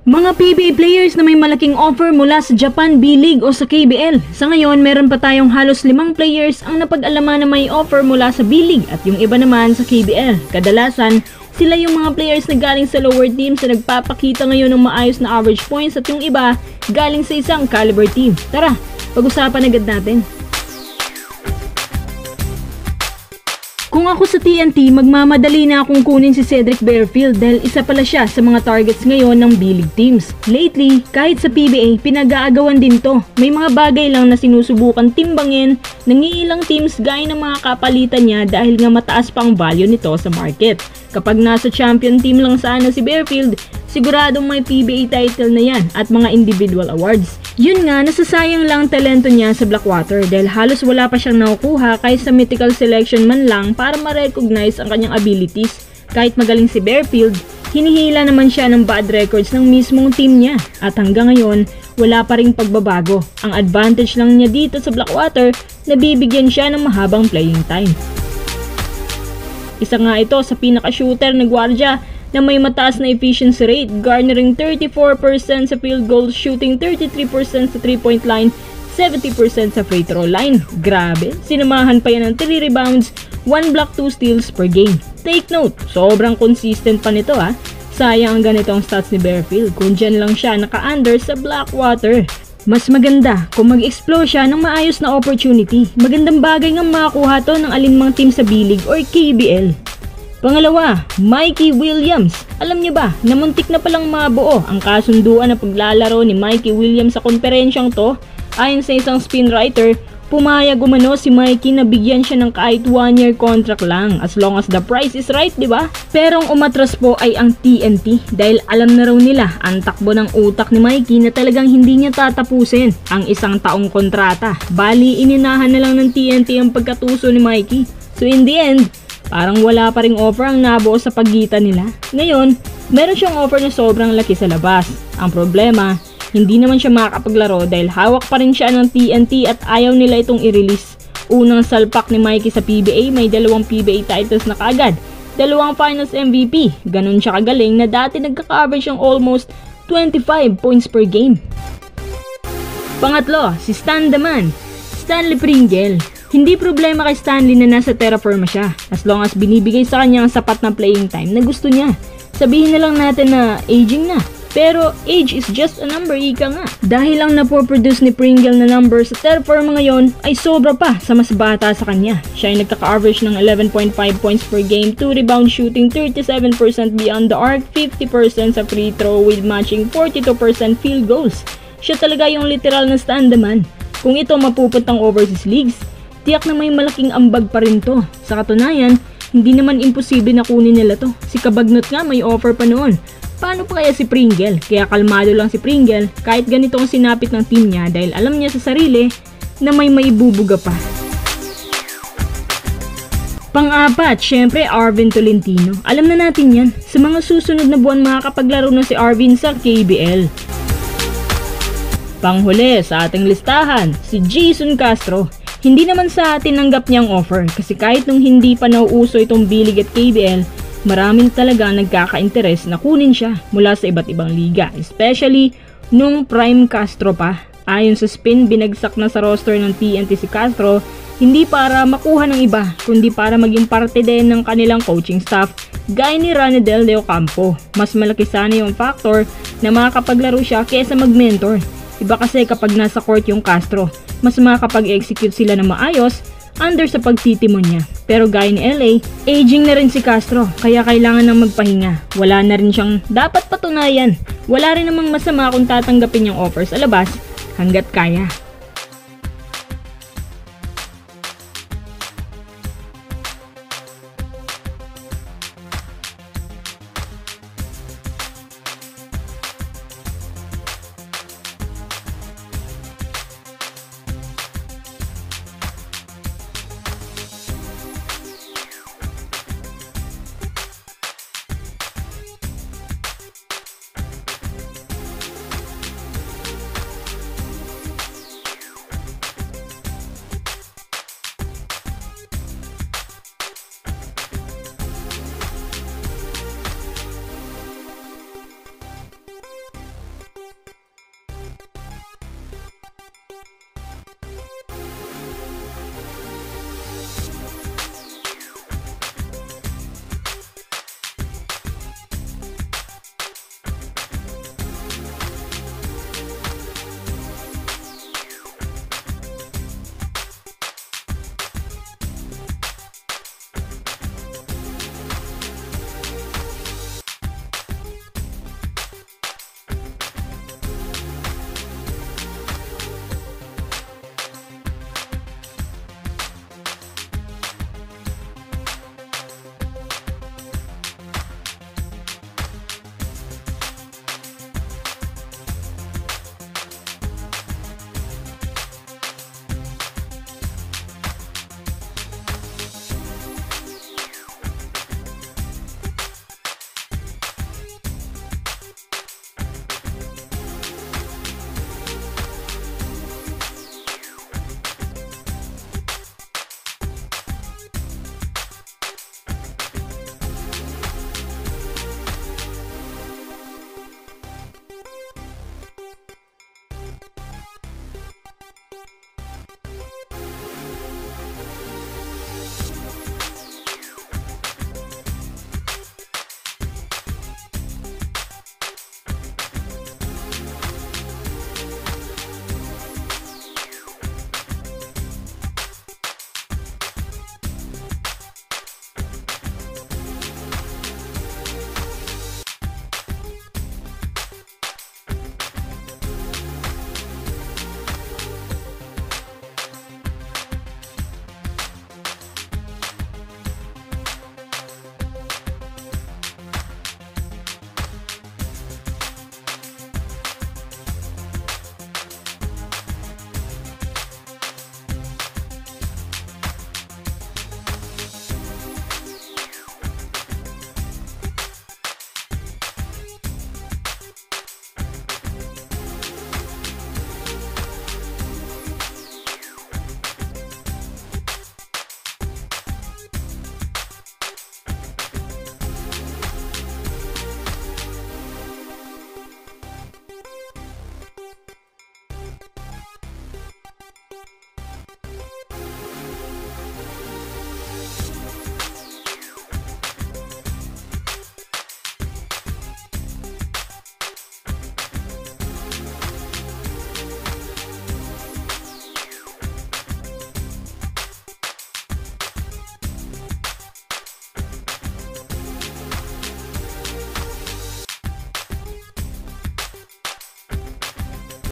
Mga PBA players na may malaking offer mula sa Japan B-League o sa KBL. Sa ngayon, meron pa tayong halos 5 players ang napag-alaman na may offer mula sa B-League at yung iba naman sa KBL. Kadalasan, sila yung mga players na galing sa lower teams na nagpapakita ngayon ng maayos na average points at yung iba galing sa isang caliber team. Tara, pag-usapan agad natin. Kung ako sa TNT, magmamadali na akong kunin si Cedric Barefield dahil isa pala siya sa mga targets ngayon ng B-League teams. Lately, kahit sa PBA, pinag-aagawan din to. May mga bagay lang na sinusubukan timbangin ng ilang teams gaya ng mga kapalitan niya dahil nga mataas pang value nito sa market. Kapag nasa champion team lang sana si Barefield, siguradong may PBA title na yan at mga individual awards. Yun nga, nasasayang lang talento niya sa Blackwater dahil halos wala pa siyang nakukuha kahit sa mythical selection man lang para ma-recognize ang kanyang abilities. Kahit magaling si Barefield, hinihila naman siya ng bad records ng mismong team niya at hanggang ngayon, wala pa ring pagbabago. Ang advantage lang niya dito sa Blackwater, nabibigyan siya ng mahabang playing time. Isa nga ito sa pinaka-shooter na gwardiya na may mataas na efficiency rate, garnering 34% sa field goal shooting, 33% sa 3-point line, 70% sa free throw line. Grabe, sinamahan pa yan ng 3 rebounds, 1 block, 2 steals per game. Take note, sobrang consistent pa nito ha. Sayang ang ganitong stats ni Barefield kung dyan lang siya naka-under sa Blackwater. Mas maganda kung mag-explore siya ng maayos na opportunity. Magandang bagay nga makakuha to ng alinmang team sa B-League or KBL. Pangalawa, Mikey Williams. Alam niyo ba na muntik na palang mabuo ang kasunduan na paglalaro ni Mikey Williams sa konferensyang to? Ayon sa isang spin writer, pumayag umano si Mikey na bigyan siya ng kahit 1-year contract lang as long as the price is right, di ba? Pero ang umatras po ay ang TNT dahil alam na raw nila ang takbo ng utak ni Mikey na talagang hindi niya tatapusin ang 1 taong kontrata. Bali, ininahan na lang ng TNT ang pagkatuso ni Mikey. So in the end, parang wala pa ring offer ang nabuo sa pagitan nila. Ngayon, meron siyang offer na sobrang laki sa labas. Ang problema, hindi naman siya makakapaglaro dahil hawak pa rin siya ng TNT at ayaw nila itong i-release. Unang salpak ni Mikey sa PBA, may 2 PBA titles na kaagad, 2 finals MVP. Ganun siya kagaling na dati nagkaka-average siyang almost 25 points per game. Pangatlo, si Stan the Man, Stanley Pringle. Hindi problema kay Stanley na nasa terra firma siya as long as binibigay sa kanya ang sapat na playing time na gusto niya. Sabihin na lang natin na aging na, pero age is just a number, ika nga. Dahil lang napoproduce ni Pringle na number sa terra firma ngayon ay sobra pa sa mas bata sa kanya. Siya ay nagkaka-average ng 11.5 points per game, 2 rebound shooting, 37% beyond the arc, 50% sa free throw with matching 42% field goals. Siya talaga yung literal na Stan the Man. Kung ito mapupuntang overseas leagues, tiyak na may malaking ambag pa rin to. Sa katunayan, hindi naman imposible na kunin nila to. Si Cabagnot nga may offer pa noon. Paano pa kaya si Pringle? Kaya kalmado lang si Pringle kahit ganito ang sinapit ng team niya dahil alam niya sa sarili na may maibubuga pa. Pang-apat, syempre Arvin Tolentino. Alam na natin yan. Sa mga susunod na buwan makakapaglaro na si Arvin sa KBL. Panghuli sa ating listahan, si Jason Castro. Hindi naman sa atin nanggap niyang offer kasi kahit nung hindi pa nauuso itong B-League at KBL, maraming talaga nagkaka-interes na kunin siya mula sa iba't ibang liga, especially nung prime Castro pa. Ayon sa spin, binagsak na sa roster ng TNT si Castro, hindi para makuha ng iba, kundi para maging parte din ng kanilang coaching staff, gaya ni Ranedel de Ocampo. Mas malaki sana yung factor na makakapaglaro siya kaysa mag-mentor. Iba kasi kapag nasa court yung Castro, mas makakapag-execute sila na maayos under sa pagtitimon niya. Pero gaya ni LA, aging na rin si Castro kaya kailangan nang magpahinga. Wala na rin siyang dapat patunayan. Wala rin namang masama kung tatanggapin yung offer sa labas hanggat kaya.